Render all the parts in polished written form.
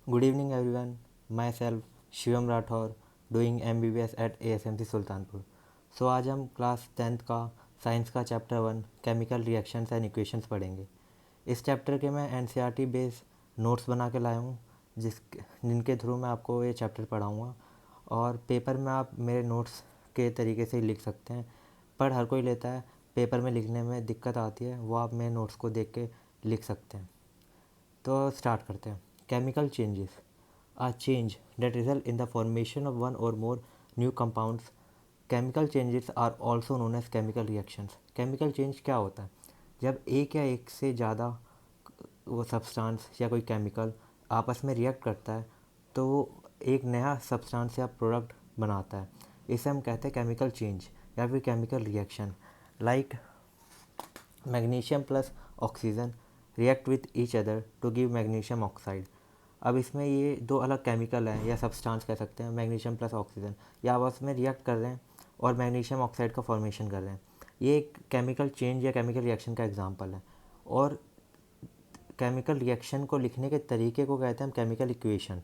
Good evening everyone. Myself Shivam Rathore doing MBBS at ASMC Sultanpur. So आज हम class 10th का science का chapter 1 chemical reactions and equations पढ़ेंगे. इस चैप्टर के मैं NCERT बेस्ड नोट्स बना के लाया हूँ जिनके थ्रू मैं आपको ये चैप्टर पढ़ाऊँगा. और पेपर में आप मेरे नोट्स के तरीके से लिख सकते हैं. पर हर कोई लेता है, पेपर में लिखने में दिक्कत आती है, वो आप मेरे नोट्स को देख के लिख सकते हैं. तो स्टार्ट करते हैं. Chemical changes are change that result in the formation of one or more new compounds. Chemical changes are also known as chemical reactions. Chemical change क्या होता है? जब एक या एक से ज़्यादा वो सब्सटेंस या कोई केमिकल आपस में रिएक्ट करता है तो वो एक नया सब्सटेंस या प्रोडक्ट बनाता है. इसे हम कहते हैं केमिकल चेंज या फिर chemical reaction. Like magnesium plus oxygen react with each other to give magnesium oxide. अब इसमें ये दो अलग केमिकल हैं या सब्सटेंस कह सकते हैं, मैग्नीशियम प्लस ऑक्सीजन, या आपस में रिएक्ट कर रहे हैं और मैग्नीशियम ऑक्साइड का फॉर्मेशन कर रहे हैं. ये एक केमिकल चेंज या केमिकल रिएक्शन का एग्जांपल है. और केमिकल रिएक्शन को लिखने के तरीके को कहते हैं हम केमिकल इक्वेशन.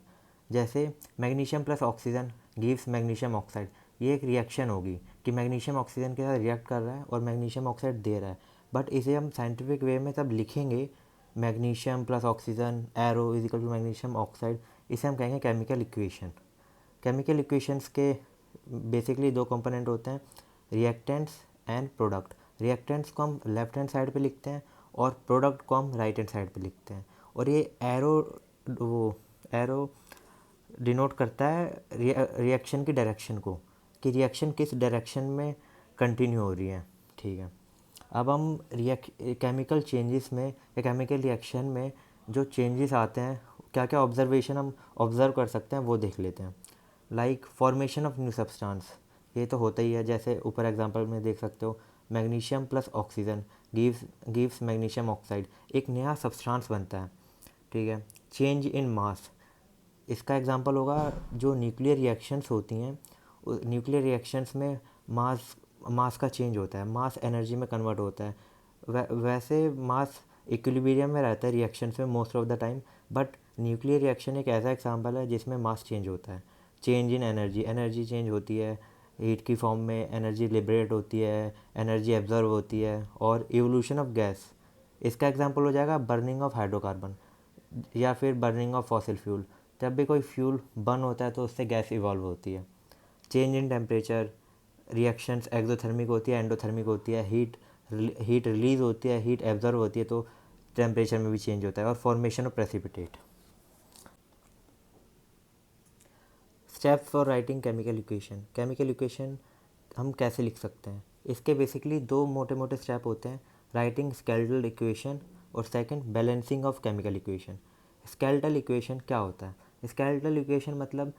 जैसे magnesium plus oxygen gives magnesium oxide. ये एक रिएक्शन होगी कि मैग्नीशियम ऑक्सीजन के साथ रिएक्ट कर रहा है और मैग्नीशियम ऑक्साइड दे रहा है. बट इसे हम साइंटिफिक वे में तब लिखेंगे magnesium plus oxygen arrow is equal to magnesium oxide. इसे हम कहेंगे केमिकल इक्वेशन. केमिकल इक्वेशंस के बेसिकली दो कंपोनेंट होते हैं, रिएक्टेंट्स एंड प्रोडक्ट. रिएक्टेंट्स को हम लेफ्ट हैंड साइड पे लिखते हैं और प्रोडक्ट को हम राइट हैंड साइड पे लिखते हैं. और ये एरो डिनोट करता है रिएक्शन की डायरेक्शन को, कि रिएक्शन किस डायरेक्शन में कंटिन्यू हो रही है. ठीक है. अब हम केमिकल चेंजेस में या केमिकल रिएक्शन में जो चेंजेस आते हैं, क्या क्या ऑब्जर्वेशन हम ऑब्ज़र्व कर सकते हैं वो देख लेते हैं. Like formation of new substance, ये तो होता ही है. जैसे ऊपर एग्जांपल में देख सकते हो, magnesium plus oxygen gives magnesium oxide. एक नया सब्सटेंस बनता है. ठीक है. चेंज इन मास, इसका एग्जांपल होगा जो न्यूक्लियर रिएक्शंस होती हैं. न्यूक्लियर रिएक्शंस में मास का चेंज होता है, मास एनर्जी में कन्वर्ट होता है. वैसे मास इक्विलिब्रियम में रहता है रिएक्शंस में most of the time. But nuclear reaction एक ऐसा एग्जांपल है जिसमें मास चेंज होता है. Change in energy, energy change होती है, हीट की फॉर्म में एनर्जी लिबरेट होती है, एनर्जी एब्जॉर्व होती है. और इवोल्यूशन ऑफ गैस, इसका एग्जांपल हो जाएगा बर्निंग ऑफ हाइड्रोकार्बन या फिर बर्निंग ऑफ फॉसिल फ्यूल. जब भी कोई फ्यूल बर्न होता है तो उससे गैस इवॉल्व होती है. Change in temperature, reactions exothermic होती है, एंडोथर्मिक होती है. हीट रिलीज होती है, हीट एब्जॉर्व होती है, तो टेम्परेचर में भी चेंज होता है. और formation of precipitate. Steps for writing chemical equation. Chemical equation हम कैसे लिख सकते हैं, इसके बेसिकली दो मोटे मोटे स्टेप होते हैं, राइटिंग स्केलेटल इक्वेशन और second balancing of chemical equation. Skeletal equation क्या होता है? स्केलेटल इक्वेशन मतलब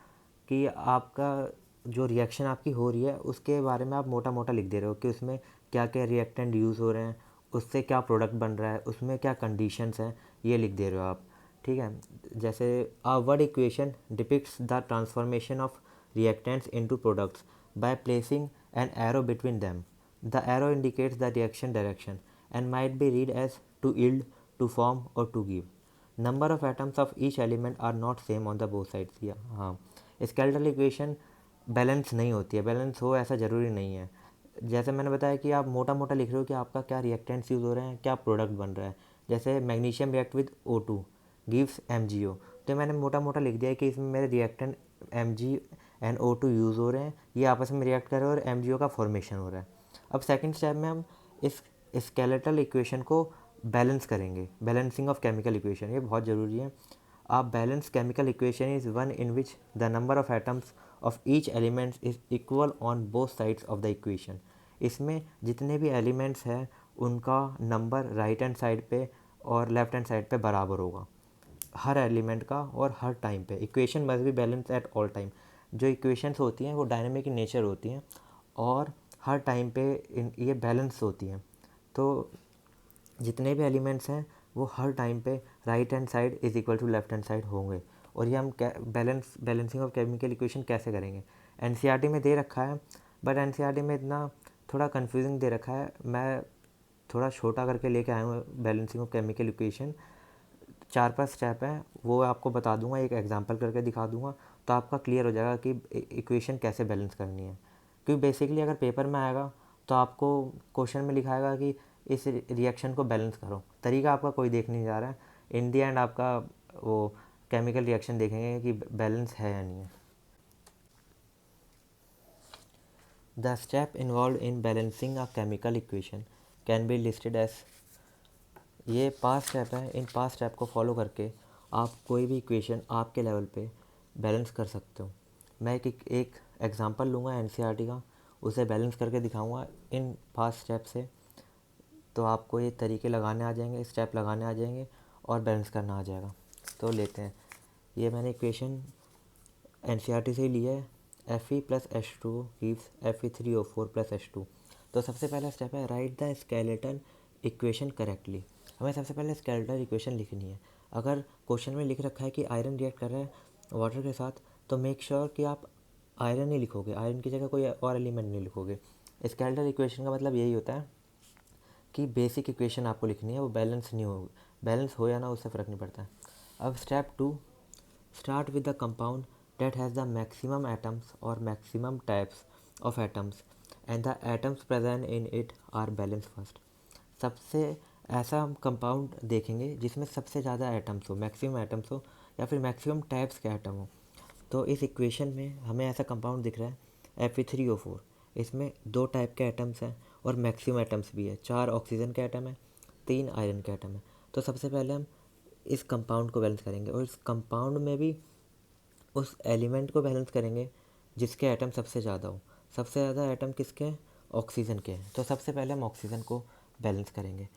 कि आपका जो रिएक्शन आपकी हो रही है उसके बारे में आप मोटा मोटा लिख दे रहे हो कि उसमें क्या क्या रिएक्टेंट यूज़ हो रहे हैं, उससे क्या प्रोडक्ट बन रहा है, उसमें क्या कंडीशंस हैं, ये लिख दे रहे हो आप. ठीक है. जैसे a word equation depicts the transformation of reactants into products by placing an arrow between them. The arrow indicates the reaction direction and might be read as to yield, to form or to give. Number of atoms of each element are not same on the both sides. हाँ, skeletal equation balance नहीं होती है. Balance हो ऐसा ज़रूरी नहीं है. जैसे मैंने बताया कि आप मोटा मोटा लिख रहे हो कि आपका क्या रिएक्टेंट्स यूज़ हो रहे हैं, क्या प्रोडक्ट बन रहा है. जैसे magnesium react with O2 gives MgO, तो मैंने मोटा मोटा लिख दिया है कि इसमें मेरे रिएक्टेंट MgNO2 यूज़ हो रहे हैं, ये आपस में रिएक्ट कर रहे हैं और MgO का फॉर्मेशन हो रहा है. अब सेकंड स्टेप में हम इस स्केलेटल इक्वेशन को बैलेंस करेंगे. बैलेंसिंग ऑफ केमिकल इक्वेशन, ये बहुत ज़रूरी है. A balanced chemical equation is one in which the number of atoms of each element is equal on both sides of the equation. इसमें जितने भी एलिमेंट्स हैं उनका नंबर राइट हैंड साइड पे और लेफ्ट हैंड साइड पे बराबर होगा, हर एलिमेंट का और हर टाइम पे. Equation must be balance at all time. जो इक्वेशंस होती हैं वो डायनेमिक इन नेचर होती हैं और हर टाइम पे ये बैलेंस होती हैं. तो जितने भी एलिमेंट्स हैं वो हर टाइम पे right hand side is equal to left hand side होंगे. और ये हम बैलेंसिंग ऑफ केमिकल इक्वेशन कैसे करेंगे? एनसीईआरटी में दे रखा है, बट एनसीईआरटी में इतना थोड़ा कंफ्यूजिंग दे रखा है. मैं थोड़ा छोटा करके लेके आया हूँ balancing of chemical equation. 4-5 step हैं, वो आपको बता दूंगा, एक एग्जांपल करके दिखा दूंगा, तो आपका क्लियर हो जाएगा कि इक्वेशन कैसे बैलेंस करनी है। क्योंकि बेसिकली अगर पेपर में आएगा तो आपको क्वेश्चन में लिखाएगा कि इस रिएक्शन को बैलेंस करो, तरीका आपका कोई देख नहीं जा रहा है। इन दी एंड आपका वो केमिकल रिएक्शन देखेंगे कि बैलेंस है या नहीं है। The step involve in balancing a chemical equation can be listed as, ये 5 स्टेप हैं। इन 5 स्टेप को फॉलो करके आप कोई भी इक्वेशन आपके लेवल पे बैलेंस कर सकते हो। मैं एक एग्जांपल लूँगा एनसीईआरटी का, उसे बैलेंस करके दिखाऊंगा इन 5 स्टेप से, तो आपको ये तरीके लगाने आ जाएंगे, स्टेप लगाने आ जाएंगे और बैलेंस करना आ जाएगा। तो लेते हैं, ये मैंने इक्वेशन एनसीईआरटी से ही लिया है। Fe+H2 gives Fe3O4+H2। तो सबसे पहला स्टेप है right the skeleton equation correctly. हमें सबसे पहले स्केलेटन इक्वेशन लिखनी है। अगर क्वेश्चन में लिख रखा है कि आयरन रिएक्ट कर रहा है वाटर के साथ, तो मेक श्योर कि आप आयरन ही लिखोगे, आयरन की जगह कोई और एलिमेंट नहीं लिखोगे। स्केलेटन इक्वेशन का मतलब यही होता है कि बेसिक इक्वेशन आपको लिखनी है, वो बैलेंस नहीं हो, बैलेंस हो या ना उससे फ़र्क नहीं पड़ता है। अब step 2, start with the compound that has the maximum atoms or maximum types of atoms and the atoms present in it are balanced first। सबसे ऐसा हम कंपाउंड देखेंगे जिसमें सबसे ज़्यादा एटम्स हो, मैक्सिमम एटम्स हो या फिर मैक्सिमम टाइप्स के एटम हो। तो इस इक्वेशन में हमें ऐसा कंपाउंड दिख रहा है Fe3O4। इसमें 2 टाइप के एटम्स हैं और मैक्सिमम एटम्स भी है, 4 ऑक्सीजन के एटम है, 3 आयरन के एटम है। तो सबसे पहले हम इस कंपाउंड को बैलेंस करेंगे और इस कंपाउंड में भी उस एलिमेंट को बैलेंस करेंगे जिसके एटम सबसे ज़्यादा हो। सबसे ज़्यादा एटम किसके हैं? ऑक्सीजन के हैं। तो सबसे पहले हम ऑक्सीजन को बैलेंस करेंगे।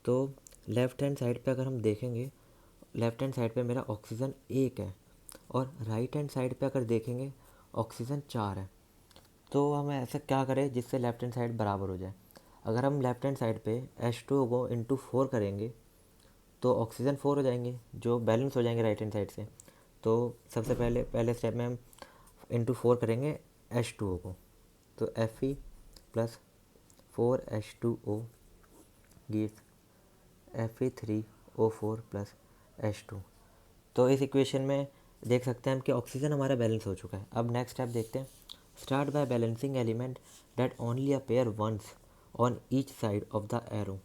तो लेफ़्ट हैंड साइड पे अगर हम देखेंगे, लेफ़्ट हैंड साइड पे मेरा ऑक्सीजन 1 है और राइट हैंड साइड पे अगर देखेंगे ऑक्सीजन 4 है। तो हम ऐसा क्या करें जिससे लेफ़्ट हैंड साइड बराबर हो जाए। अगर हम लेफ़्ट हैंड साइड पे H2O को इंटू 4 करेंगे तो ऑक्सीजन 4 हो जाएंगे जो बैलेंस हो जाएंगे राइट हैंड साइड से। तो सबसे पहले स्टेप में हम इंटू 4 करेंगे H2O को, तो Fe+4H2O गिव्स Fe3O4+H2। तो इस इक्वेशन में देख सकते हैं हम कि ऑक्सीजन हमारा बैलेंस हो चुका है। अब नेक्स्ट स्टेप देखते हैं। Start by balancing element that only appear once on each side of the arrow,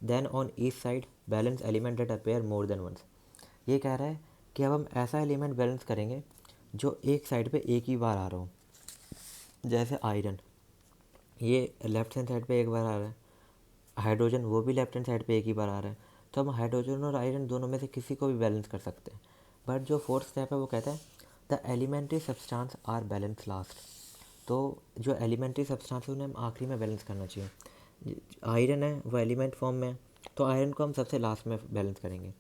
then on each side balance element that appear more than once. ये कह रहा है कि अब हम ऐसा एलिमेंट बैलेंस करेंगे जो एक साइड पे एक ही बार आ रहा हो। जैसे आयरन, ये लेफ्ट हैंड साइड पे एक बार आ रहा है, हाइड्रोजन वो भी लेफ्ट हैंड साइड पे एक ही बार आ रहा है। तो हम हाइड्रोजन और आयरन दोनों में से किसी को भी बैलेंस कर सकते हैं। बट जो फोर्थ स्टेप है वो कहता है the elementary substance are balance last. तो जो एलिमेंट्री सब्सटेंस है उन्हें हम आखिरी में बैलेंस करना चाहिए। आयरन है वो एलिमेंट फॉर्म में है, तो आयरन को हम सबसे लास्ट में बैलेंस करेंगे।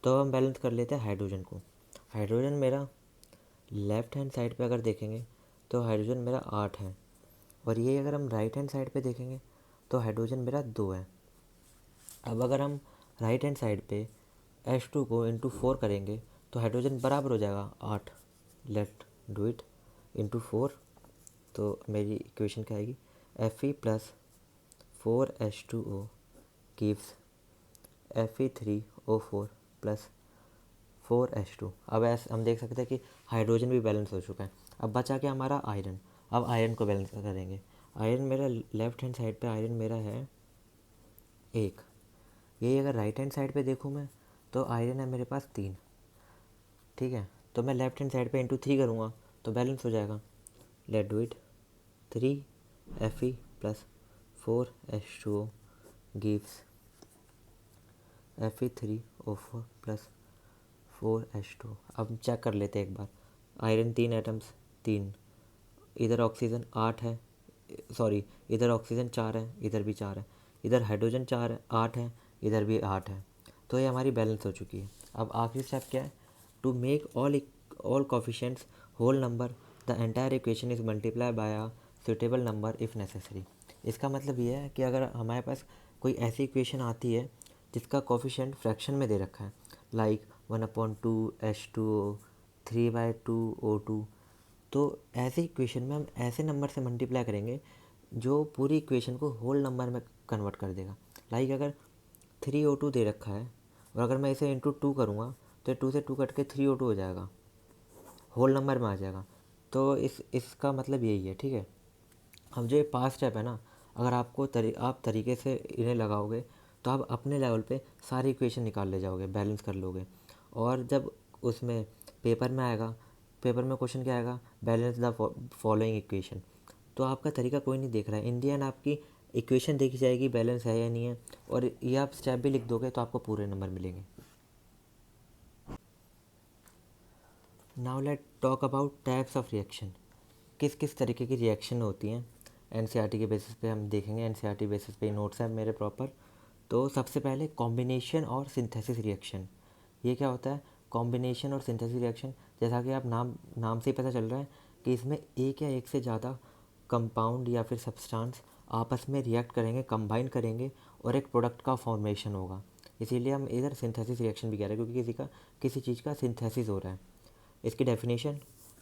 तो हम बैलेंस कर लेते हैं हाइड्रोजन को। हाइड्रोजन मेरा लेफ़्ट हैंड साइड पे अगर देखेंगे तो हाइड्रोजन मेरा 8 है, और ये अगर हम राइट हैंड साइड पे देखेंगे तो हाइड्रोजन मेरा 2 है। अब अगर हम राइट हैंड साइड पे H2 को इंटू 4 करेंगे तो हाइड्रोजन बराबर हो जाएगा 8। लेट डू इट, इंटू 4, तो मेरी इक्वेशन क्या आएगी? Fe+4H2O gives Fe3O4+4H2। अब ऐसे हम देख सकते हैं कि हाइड्रोजन भी बैलेंस हो चुका है। अब बचा क्या हमारा? आयरन। अब आयरन को बैलेंस करेंगे। आयरन मेरा लेफ्ट हैंड साइड पे आयरन मेरा है 1। यही अगर राइट हैंड साइड पे देखूँ मैं तो आयरन है मेरे पास 3। ठीक है, तो मैं लेफ्ट हैंड साइड पे इंटू 3 करूँगा तो बैलेंस हो जाएगा। Let do it, 3 Fe+4H2O gives Fe3O4+4H2। अब चेक कर लेते हैं एक बार। आयरन 3 एटम्स, 3, इधर ऑक्सीजन 8 है, सॉरी इधर ऑक्सीजन 4 है, इधर भी 4 है, इधर हाइड्रोजन 4 है, 8 है, इधर भी 8 है। तो ये हमारी बैलेंस हो चुकी है। अब आखिरी स्टेप क्या है? To make all coefficients whole number the entire equation is multiply by a suitable number if necessary. इसका मतलब ये है कि अगर हमारे पास कोई ऐसी इक्वेशन आती है जिसका कोफिशिएंट फ्रैक्शन में दे रखा है, लाइक 1/2 H2O, 3/2 O2, तो ऐसे इक्वेशन में हम ऐसे नंबर से मल्टीप्लाई करेंगे जो पूरी इक्वेशन को होल नंबर में कन्वर्ट कर देगा। लाइक अगर 3O2 दे रखा है और अगर मैं इसे इंटू 2 करूँगा तो ये 2 से 2 कट के 3O2 हो जाएगा, होल नंबर में आ जाएगा। तो इसका मतलब यही है, ठीक है। अब जो ये 5 स्टेप है ना, अगर आप तरीके से इन्हें लगाओगे तो आप अपने लेवल पे सारी इक्वेशन निकाल ले जाओगे, बैलेंस कर लोगे। और जब उसमें पेपर में आएगा, पेपर में क्वेश्चन क्या आएगा, बैलेंस द फॉलोइंग इक्वेशन, तो आपका तरीका कोई नहीं देख रहा है, इंडियन आपकी इक्वेशन देखी जाएगी बैलेंस है या नहीं है, और ये आप स्टेप भी लिख दोगे तो आपको पूरे नंबर मिलेंगे। Now let talk about types of reaction, किस किस तरीके की रिएक्शन होती हैं। एनसीईआरटी के बेसिस पे हम देखेंगे, एनसीईआरटी बेसिस पे नोट्स हैं मेरे प्रॉपर। तो सबसे पहले कॉम्बिनेशन और सिंथेसिस रिएक्शन, ये क्या होता है, कॉम्बिनेशन और सिंथेसिस रिएक्शन, जैसा कि आप नाम से ही पता चल रहा है कि इसमें एक या एक से ज़्यादा कंपाउंड या फिर सब्सटेंस आपस में रिएक्ट करेंगे, कंबाइन करेंगे और एक प्रोडक्ट का फॉर्मेशन होगा। इसीलिए हम इधर सिंथेसिस रिएक्शन भी कह रहे हैं, क्योंकि किसी चीज़ का सिंथेसिस हो रहा है। इसकी definition,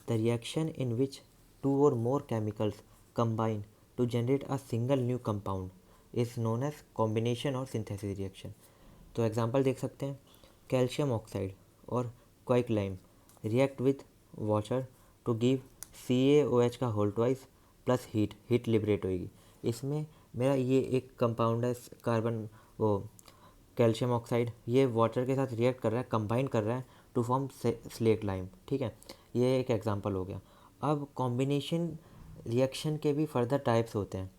the reaction in which two or more chemicals combine to generate a single new compound is known as combination or synthesis reaction. तो एग्जांपल देख सकते हैं, calcium oxide or quicklime react with water to give CaOH का whole twice plus heat liberate होगी। इसमें मेरा ये एक कंपाउंड है कार्बन, वो कैल्शियम ऑक्साइड, ये वाटर के साथ रिएक्ट कर रहा है, कंबाइन कर रहा है टू फॉर्म स्लेट लाइम, ठीक है। ये एक एग्जांपल हो गया। अब कॉम्बिनेशन रिएक्शन के भी फर्दर टाइप्स होते हैं,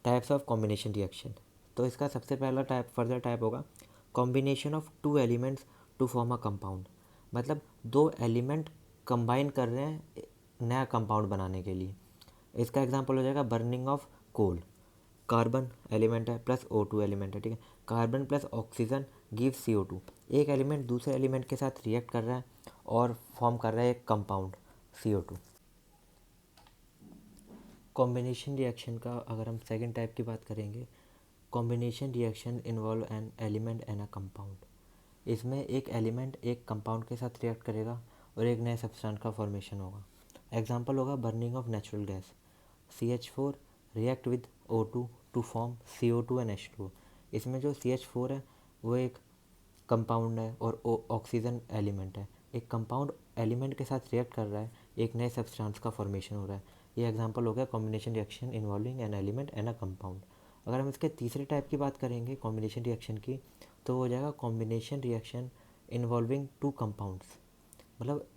टाइप्स ऑफ कॉम्बिनेशन रिएक्शन। तो इसका सबसे पहला फर्दर टाइप होगा combination of 2 elements to form a compound, मतलब 2 एलिमेंट कंबाइन कर रहे हैं नया कंपाउंड बनाने के लिए। इसका एग्जांपल हो जाएगा burning of coal, carbon element है प्लस O2 एलिमेंट है, ठीक है। Carbon plus oxygen give CO2, एक एलिमेंट दूसरे एलिमेंट के साथ रिएक्ट कर रहा है और फॉर्म कर रहा है एक कंपाउंड CO2। कॉम्बिनेशन रिएक्शन का अगर हम सेकेंड टाइप की बात करेंगे, combination reaction involve an element and a compound. इसमें एक एलिमेंट एक कंपाउंड के साथ रिएक्ट करेगा और एक नए सब्सटेंस का फॉर्मेशन होगा। एग्जांपल होगा burning of natural gas, CH4 react with O2 to form CO2 and H2। इसमें जो CH4 है वो एक कंपाउंड है और ऑक्सीजन एलिमेंट है, एक कंपाउंड एलिमेंट के साथ रिएक्ट कर रहा है, एक नए सब्सटेंस का फॉर्मेशन हो रहा है। ये एग्जांपल हो गया combination reaction involving an element and a compound. अगर हम इसके तीसरे टाइप की बात करेंगे कॉम्बिनेशन रिएक्शन की, तो हो जाएगा कॉम्बिनेशन रिएक्शन इन्वॉल्विंग 2 कंपाउंड्स, मतलब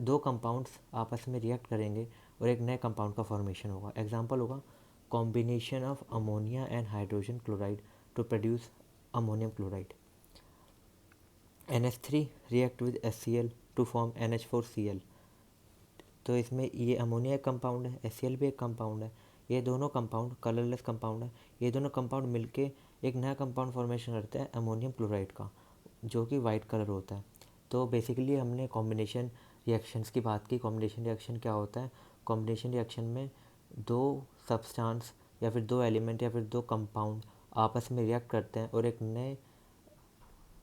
2 कंपाउंड्स आपस में रिएक्ट करेंगे और एक नए कंपाउंड का फॉर्मेशन होगा। एग्जांपल होगा combination of ammonia and hydrogen chloride to produce ammonium chloride. NH3 react with HCl to form NH4Cl। तो इसमें ये अमोनिया एक कंपाउंड है, HCl भी एक कंपाउंड है, ये दोनों कंपाउंड कलरलेस कंपाउंड है, ये दोनों कंपाउंड मिलके एक नया कंपाउंड फॉर्मेशन करते हैं अमोनियम क्लोराइड का, जो कि वाइट कलर होता है। तो बेसिकली हमने कॉम्बिनेशन रिएक्शंस की बात की। कॉम्बिनेशन रिएक्शन क्या होता है, कॉम्बिनेशन रिएक्शन में 2 सब्सटेंस या फिर 2 एलिमेंट या फिर 2 कंपाउंड आपस में रिएक्ट करते हैं और एक नए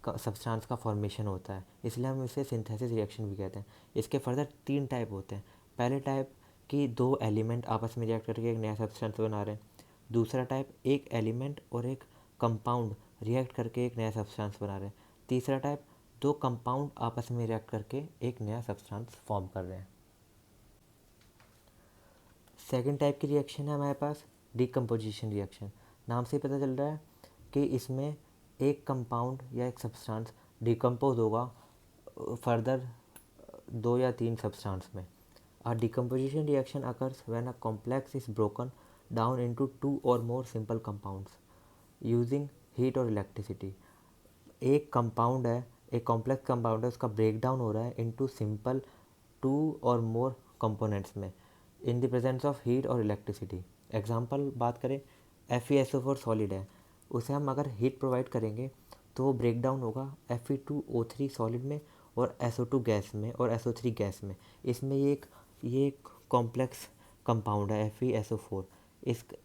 सब्सटेंस का फॉर्मेशन होता है, इसलिए हम इसे सिंथेसिस रिएक्शन भी कहते हैं। इसके फर्दर 3 टाइप होते हैं। पहले टाइप कि 2 एलिमेंट आपस में रिएक्ट करके एक नया सब्सटेंस बना रहे हैं। दूसरा टाइप एक एलिमेंट और एक कंपाउंड रिएक्ट करके एक नया सब्सटेंस बना रहे हैं। तीसरा टाइप 2 कंपाउंड आपस में रिएक्ट करके एक नया सब्सटेंस फॉर्म कर रहे हैं। सेकेंड टाइप की रिएक्शन है हमारे पास डिकम्पोजिशन रिएक्शन। नाम से ही पता चल रहा है कि इसमें एक कंपाउंड या एक सब्सटेंस डिकम्पोज होगा फर्दर 2 या 3 सब्सटेंस में। A decomposition reaction occurs when a complex is broken down into 2 or more simple compounds using heat और electricity। एक कंपाउंड है, एक कॉम्प्लेक्स कंपाउंड है, उसका ब्रेक डाउन हो रहा है इनटू सिंपल 2 और मोर कंपोनेंट्स में इन द प्रेजेंस ऑफ हीट और इलेक्ट्रिसिटी। एग्जांपल बात करें, FeSO4 सॉलिड है, उसे हम अगर हीट प्रोवाइड करेंगे तो वो ब्रेक डाउन होगा Fe2O3 सॉलिड में और SO2 गैस में और SO3 गैस में। इसमें ये एक कॉम्प्लेक्स कंपाउंड है FeSO4,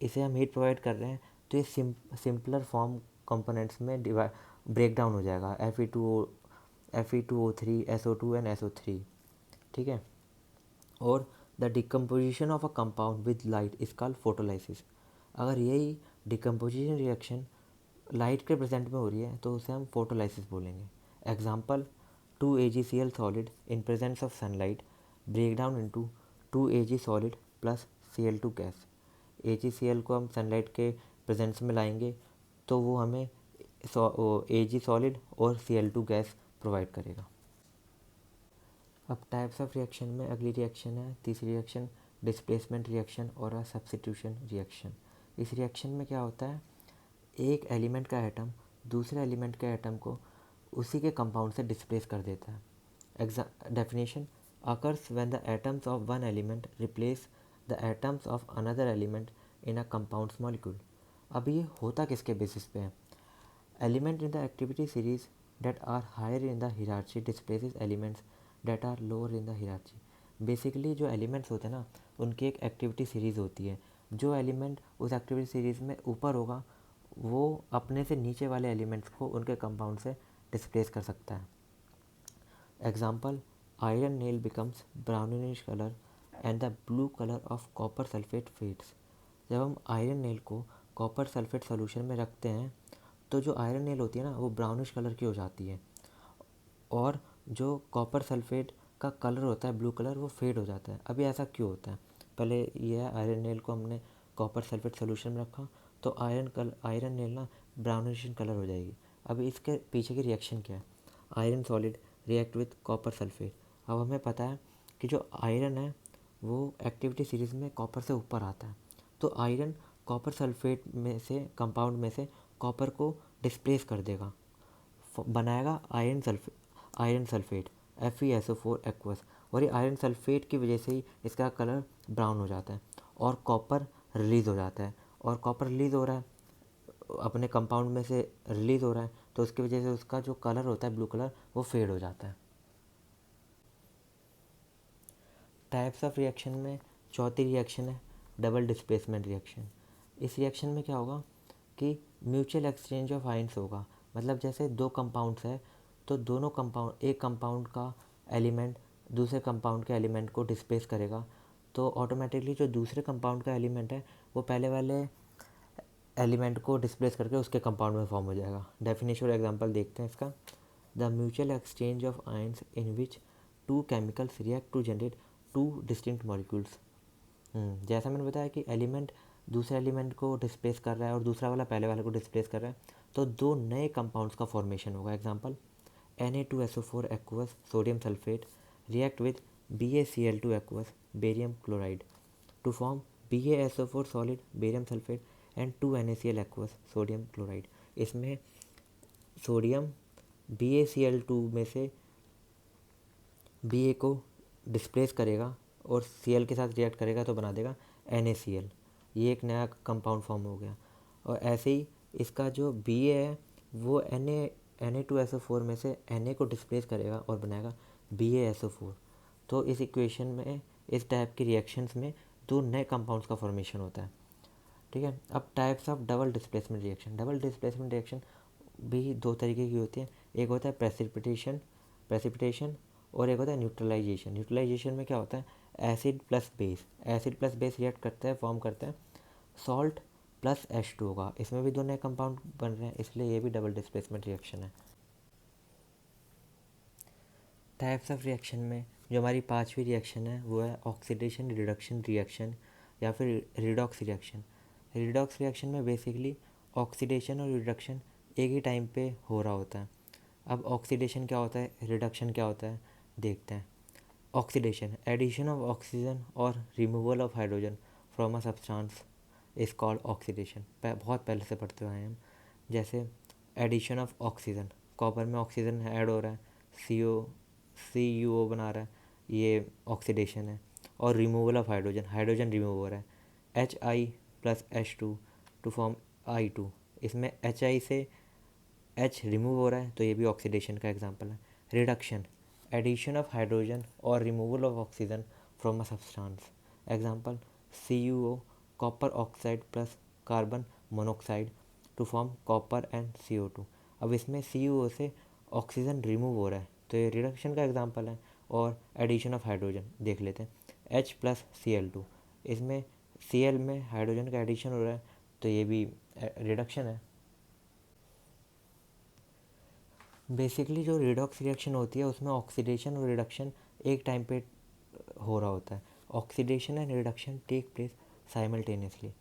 इसे हम हीट प्रोवाइड कर रहे हैं तो ये सिंपलर फॉर्म कंपोनेंट्स में ब्रेक डाउन हो जाएगा Fe2O3 SO2 एंड SO3, ठीक है। और the decomposition of a compound with light is called photolysis. अगर यही डिकम्पोजिशन रिएक्शन लाइट के प्रेजेंट में हो रही है तो उसे हम फोटोलाइसिस बोलेंगे। Example 2 AgCl solid in presence of sunlight break down into 2 Ag solid plus Cl2 gas. AgCl को हम सनलाइट के प्रेजेंस में लाएंगे तो वो हमें Ag सॉलिड और Cl2 गैस प्रोवाइड करेगा। अब टाइप्स ऑफ रिएक्शन में अगली रिएक्शन है तीसरी रिएक्शन डिस्प्लेसमेंट रिएक्शन और सब्स्टिट्यूशन रिएक्शन। इस रिएक्शन में क्या होता है, एक एलिमेंट का एटम दूसरे एलिमेंट के एटम को उसी के कंपाउंड से डिस्प्लेस कर देता है। Definition occurs when the atoms of one element replace the atoms of another element in a compounds molecule. अब ये होता किसके बेसिस पे है, element in the activity series that are higher in the hierarchy displaces elements that are lower in the hierarchy। Basically जो elements होते हैं ना उनकी एक एक्टिविटी सीरीज़ होती है, जो एलिमेंट उस एक्टिविटी सीरीज़ में ऊपर होगा वो अपने से नीचे वाले एलिमेंट्स को उनके कंपाउंड से डिस्प्लेस कर सकता है। Example iron nail becomes brownish colour and the blue colour of copper sulphate fades. जब हम आयरन नेल को कॉपर सल्फेट सोल्यूशन में रखते हैं तो जो आयरन नेल होती है ना वो ब्राउनिश कलर की हो जाती है और जो कॉपर सल्फेट का कलर होता है ब्लू कलर वो फेड हो जाता है। अभी ऐसा क्यों होता है, पहले ये है आयरन नेल को हमने कॉपर सल्फेट सोल्यूशन में रखा तो आयरन नेल ना ब्राउनिश कलर हो जाएगी। अभी इसके पीछे की रिएक्शन क्या है, iron solid react with copper sulphate. अब हमें पता है कि जो आयरन है वो एक्टिविटी सीरीज़ में कॉपर से ऊपर आता है तो आयरन कॉपर सल्फेट में से कंपाउंड में से कॉपर को डिस्प्लेस कर देगा, बनाएगा आयरन सल्फेट FeSO4 एक्वस। और ये आयरन सल्फेट की वजह से ही इसका कलर ब्राउन हो जाता है और कॉपर रिलीज़ हो जाता है। और कॉपर रिलीज़ हो रहा है अपने कंपाउंड में से रिलीज़ हो रहा है तो उसकी वजह से उसका जो कलर होता है ब्लू कलर वो फेड हो जाता है। टाइप्स ऑफ रिएक्शन में चौथी रिएक्शन है डबल डिस्प्लेसमेंट रिएक्शन। इस रिएक्शन में क्या होगा कि म्यूचुअल एक्सचेंज ऑफ आयंस होगा, मतलब जैसे दो कंपाउंड्स है तो दोनों कंपाउंड एक कंपाउंड का एलिमेंट दूसरे कंपाउंड के एलिमेंट को डिस्प्लेस करेगा तो ऑटोमेटिकली जो दूसरे कंपाउंड का एलिमेंट है वो पहले वाले एलिमेंट को डिस्प्लेस करके उसके कंपाउंड में फॉर्म हो जाएगा। डेफिनेशन और एग्जांपल देखते हैं इसका। The mutual exchange of ions in which two chemicals react to generate two distinct molecules. जैसा मैंने बताया कि एलिमेंट दूसरे एलिमेंट को डिस्प्लेस कर रहा है और दूसरा वाला पहले वाले को डिस्प्लेस कर रहा है तो दो नए कंपाउंड्स का फॉर्मेशन होगा। Example Na2SO4 aqueous sodium sulphate react with BaCl2 aqueous barium chloride to form BaSO4 solid barium sulphate and 2NaCl aqueous sodium chloride. इसमें सोडियम BaCl2 में से Ba को डिस्प्लेस करेगा और Cl के साथ रिएक्ट करेगा तो बना देगा NaCl। ये एक नया कंपाउंड फॉर्म हो गया। और ऐसे ही इसका जो Ba है वो Na2SO4 में से Na को डिस्प्लेस करेगा और बनाएगा BaSO4। तो इस इक्वेशन में इस टाइप की रिएक्शंस में दो नए कंपाउंड्स का फॉर्मेशन होता है। ठीक है। अब types of double displacement reaction. Double displacement reaction भी दो तरीके की होती है, एक होता है प्रेसिपिटेशन और एक होता है न्यूट्रलाइजेशन। न्यूट्रलाइजेशन में क्या होता है, एसिड प्लस बेस रिएक्ट करता है फॉर्म करता है सॉल्ट प्लस H2 होगा। इसमें भी दो नए कंपाउंड बन रहे हैं इसलिए ये भी डबल डिस्प्लेसमेंट रिएक्शन है। टाइप्स ऑफ रिएक्शन में जो हमारी पांचवी रिएक्शन है वो है ऑक्सीडेशन रिडक्शन रिएक्शन या फिर रिडॉक्स रिएक्शन। रिडॉक्स रिएक्शन में बेसिकली ऑक्सीडेशन और रिडक्शन एक ही टाइम पे हो रहा होता है। अब ऑक्सीडेशन क्या होता है, रिडक्शन क्या होता है, देखते हैं। ऑक्सीडेशन एडिशन ऑफ ऑक्सीजन और removal of hydrogen from a substance is called oxidation. बहुत पहले से पढ़ते हुए आए हैं। जैसे एडिशन ऑफ ऑक्सीजन, कॉपर में ऑक्सीजन ऐड हो रहा है, CuO बना रहा है, ये ऑक्सीडेशन है। और रिमूवल ऑफ हाइड्रोजन रिमूव हो रहा है, Hi plus H2 to form I2। इसमें Hi से H रिमूव हो रहा है तो ये भी ऑक्सीडेशन का एग्जांपल है। रिडक्शन एडिशन ऑफ हाइड्रोजन और removal of oxygen from a substance. Example CuO copper oxide plus carbon monoxide to form copper and CO2। अब इसमें CuO से ऑक्सीजन रिमूव हो रहा है तो ये रिडक्शन का एग्जांपल है। और एडिशन ऑफ हाइड्रोजन देख लेते हैं, H प्लस Cl2। इसमें Cl में हाइड्रोजन का एडिशन हो रहा है तो ये भी रिडक्शन है। बेसिकली जो रिडॉक्स रिएक्शन होती है उसमें ऑक्सीडेशन और रिडक्शन एक टाइम पे हो रहा होता है. Oxidation and reduction take place simultaneously.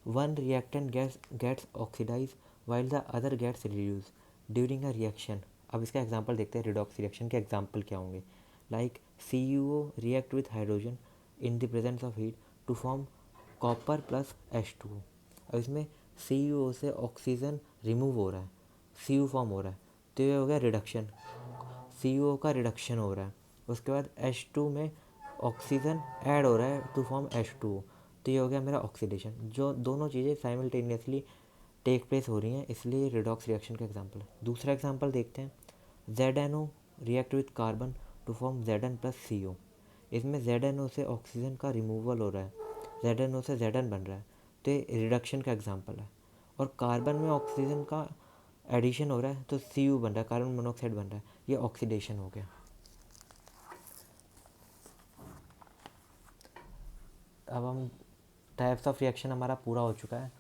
One reactant gets oxidise while the other gets reduce during a reaction. अब इसका एग्जांपल देखते हैं. रिडॉक्स रिएक्शन के एग्जांपल क्या होंगे? Like CuO react with hydrogen in the presence of heat to form copper plus H2O. अब इसमें CuO से ऑक्सीजन रिमूव हो रहा है, Cu फॉर्म हो रहा है, तो ये हो गया रिडक्शन. CuO का रिडक्शन हो रहा है. उसके बाद H2 में ऑक्सीजन ऐड हो रहा है टू फॉर्म H2O, तो ये हो गया मेरा ऑक्सीडेशन. जो दोनों चीज़ें साइमल्टेनियसली टेक प्लेस हो रही हैं, इसलिए रिडॉक्स रिएक्शन का एग्जांपल है. दूसरा एग्जांपल देखते हैं. ZNO react with carbon to form Zn plus CO. इसमें ZNO से ऑक्सीजन का रिमूवल हो रहा है, ZNO से Zn बन रहा है, तो ये रिडक्शन का एग्जांपल है. और कार्बन में ऑक्सीजन का एडिशन हो रहा है तो Cu बन रहा है, कार्बन मोनोऑक्साइड बन रहा है, ये ऑक्सीडेशन हो गया. अब हम टाइप्स ऑफ रिएक्शन हमारा पूरा हो चुका है.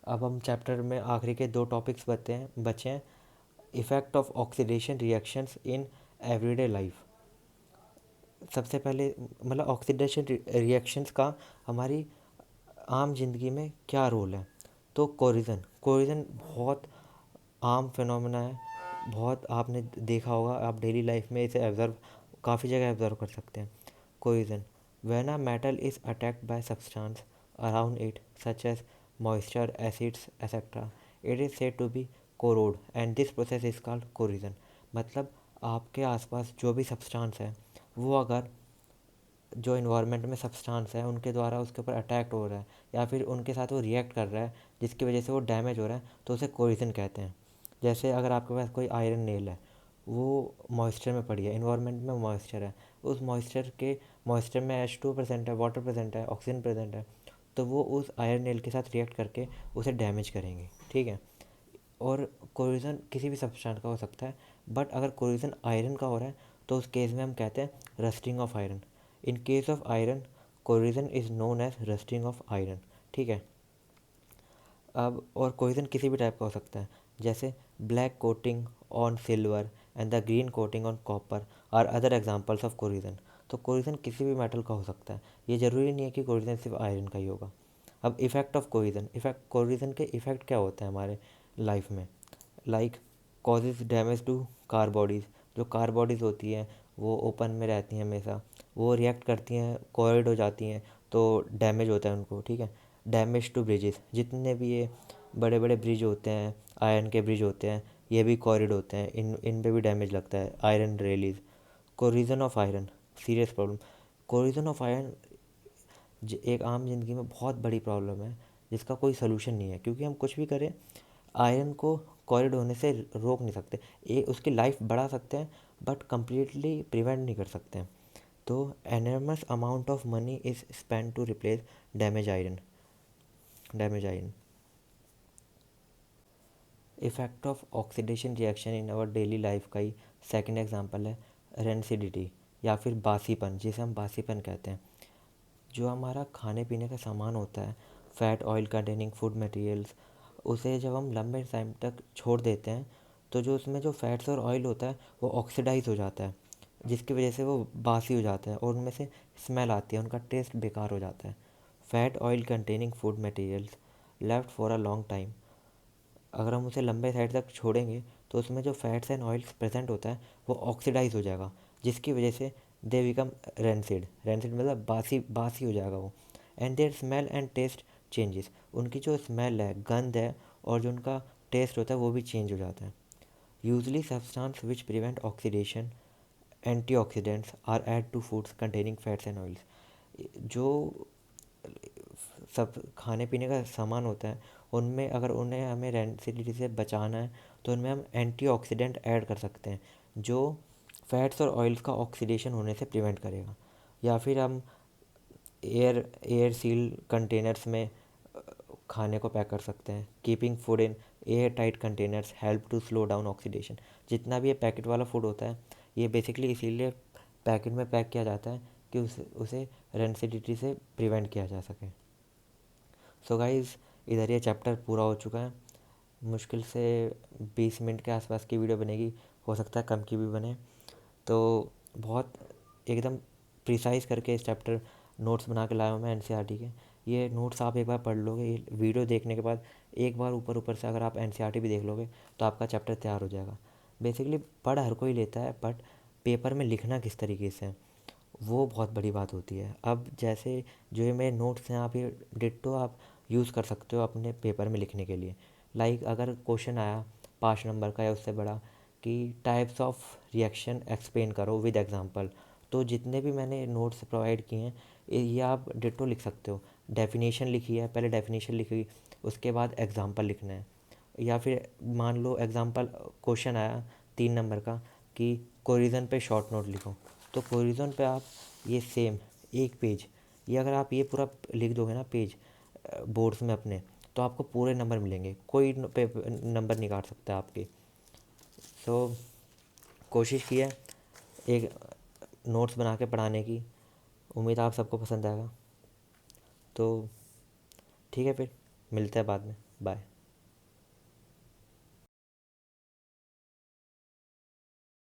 अब हम चैप्टर में आखिरी के 2 टॉपिक्स बचे हैं. Effect of oxidation reactions in everyday life. सबसे पहले मतलब ऑक्सीडेशन रिएक्शंस का हमारी आम जिंदगी में क्या रोल है? तो कोरिजन कोरिजन बहुत आम फिनोमेना है. बहुत आपने देखा होगा, आप डेली लाइफ में इसे ऑब्ज़र्व काफ़ी जगह ऑब्ज़र्व कर सकते हैं. Corrosion when a metal is attacked by substance around it such as moisture, acids etcetera, it is said to be corrode and this process is called corrosion. मतलब आपके आसपास जो भी सब्सटेंस है, वो अगर जो इन्वायरमेंट में सब्सटेंस है उनके द्वारा उसके ऊपर अटैक हो रहा है या फिर उनके साथ वो रिएक्ट कर रहा है जिसकी वजह से वो डैमेज हो रहा है, तो उसे कोरिजन कहते हैं. जैसे अगर आपके पास कोई आयरन नेल है, वो मॉइस्चर में पड़ी है, इन्वायरमेंट में मॉइस्चर है, उस मॉइस्चर में H2 प्रेजेंट है, वाटर प्रेजेंट है, ऑक्सीजन प्रेजेंट है, तो वो उस आयरन नेल के साथ रिएक्ट करके उसे डैमेज करेंगे. ठीक है. और कोरिजन किसी भी सब्सटेंस का हो सकता है, बट अगर कोरिजन आयरन का हो रहा है तो उस केस में हम कहते हैं rusting of iron. In case of iron, corrosion is known as rusting of iron. ठीक है. अब और कोरिजन किसी भी टाइप का हो सकता है, जैसे black coating on silver and the green coating on copper are other examples of corrosion. तो कोरिजन किसी भी मेटल का हो सकता है, ये ज़रूरी नहीं है कि कोरिजन सिर्फ आयरन का ही होगा. अब इफ़ेक्ट ऑफ कोरिजन. कोरिजन के इफ़ेक्ट क्या होते हैं हमारे लाइफ में? Like causes damage to car bodies. जो कार बॉडीज़ होती हैं वो ओपन में रहती हैं हमेशा, वो रिएक्ट करती हैं, कोरोड हो जाती हैं, तो डैमेज होता है उनको. ठीक है. Damage to bridges. जितने भी ये बड़े बड़े ब्रिज होते हैं, आयरन के ब्रिज होते हैं, ये भी कॉरिड होते हैं, इन पे भी डैमेज लगता है. Iron Rayleigh's. Corrosion of iron serious problem. Corrosion of iron एक आम ज़िंदगी में बहुत बड़ी प्रॉब्लम है जिसका कोई सलूशन नहीं है, क्योंकि हम कुछ भी करें आयरन को कॉरिड होने से रोक नहीं सकते. उसकी लाइफ बढ़ा सकते हैं बट कम्प्लीटली प्रिवेंट नहीं कर सकते हैं. तो enormous amount of money is spend to replace damage iron. Effect of oxidation reaction in our daily life का ही सेकंड एग्जांपल है रेंसिडिटी या फिर बासीपन, जिसे हम बासीपन कहते हैं. जो हमारा खाने पीने का सामान होता है, fat oil containing food materials, उसे जब हम लंबे टाइम तक छोड़ देते हैं तो जो उसमें जो फैट्स और ऑयल होता है वो ऑक्सीडाइज हो जाता है, जिसकी वजह से वो बासी हो जाता है और उनमें से स्मेल आती है, उनका टेस्ट बेकार हो जाता है. Fat oil containing food materials left for a long time. अगर हम उसे लंबे साइड तक छोड़ेंगे तो उसमें जो फैट्स एंड ऑयल्स प्रेजेंट होता है वो ऑक्सीडाइज हो जाएगा, जिसकी वजह से दे बिकम रेंसिड मतलब बासी बासी हो जाएगा वो. And their smell and taste changes. उनकी जो स्मेल है, गंध है, और जो उनका टेस्ट होता है वो भी चेंज हो जाता है. Usually substance which prevent oxidation antioxidants are add to foods containing fats and oils. जो सब खाने पीने का सामान होता है उनमें अगर उन्हें हमें रेंसिडिटी से बचाना है तो उनमें हम एंटीऑक्सीडेंट ऐड कर सकते हैं जो फैट्स और ऑयल्स का ऑक्सीडेशन होने से प्रिवेंट करेगा. या फिर हम एयर सील कंटेनर्स में खाने को पैक कर सकते हैं. Keeping food in air tight containers help to slow down oxidation. जितना भी ये पैकेट वाला फूड होता है ये बेसिकली इसीलिए पैकेट में पैक किया जाता है कि उसे रेंसिडिटी से प्रिवेंट किया जा सके. सो गाइज़, इधर ये चैप्टर पूरा हो चुका है. मुश्किल से 20 मिनट के आसपास की वीडियो बनेगी, हो सकता है कम की भी बने। तो बहुत एकदम प्रिसाइज़ करके इस चैप्टर नोट्स बना के लाया हूँ मैं एनसीईआरटी के। ये नोट्स आप एक बार पढ़ लोगे, ये वीडियो देखने के बाद एक बार ऊपर ऊपर से अगर आप एनसीईआरटी भी देख लोगे तो आपका चैप्टर तैयार हो जाएगा। बेसिकली पढ़ हर कोई लेता है, बट पेपर में लिखना किस तरीके से है वो बहुत बड़ी बात होती है। अब जैसे जो ये मेरे नोट्स हैं, आप ये डिट्टो आप यूज़ कर सकते हो अपने पेपर में लिखने के लिए। लाइक अगर क्वेश्चन आया 5 नंबर का या उससे बड़ा कि टाइप्स ऑफ रिएक्शन एक्सप्लेन करो विद एग्जांपल, तो जितने भी मैंने नोट्स प्रोवाइड किए हैं ये आप डिट्टो लिख सकते हो। डेफिनेशन लिखी है, पहले डेफिनेशन लिखी, उसके बाद एग्जांपल लिखना है। या फिर मान लो एग्जांपल क्वेश्चन आया 3 नंबर का कि कोरिजन पे शॉर्ट नोट लिखो, तो कोरिजन पे आप ये सेम एक पेज, ये अगर आप ये पूरा लिख दोगे ना पेज बोर्ड्स में अपने, तो आपको पूरे नंबर मिलेंगे, कोई नंबर नहीं काट सकता आपके। तो कोशिश की है एक नोट्स बना के पढ़ाने की, उम्मीद आप सबको पसंद आएगा। तो ठीक है, फिर मिलते हैं बाद में, बाय।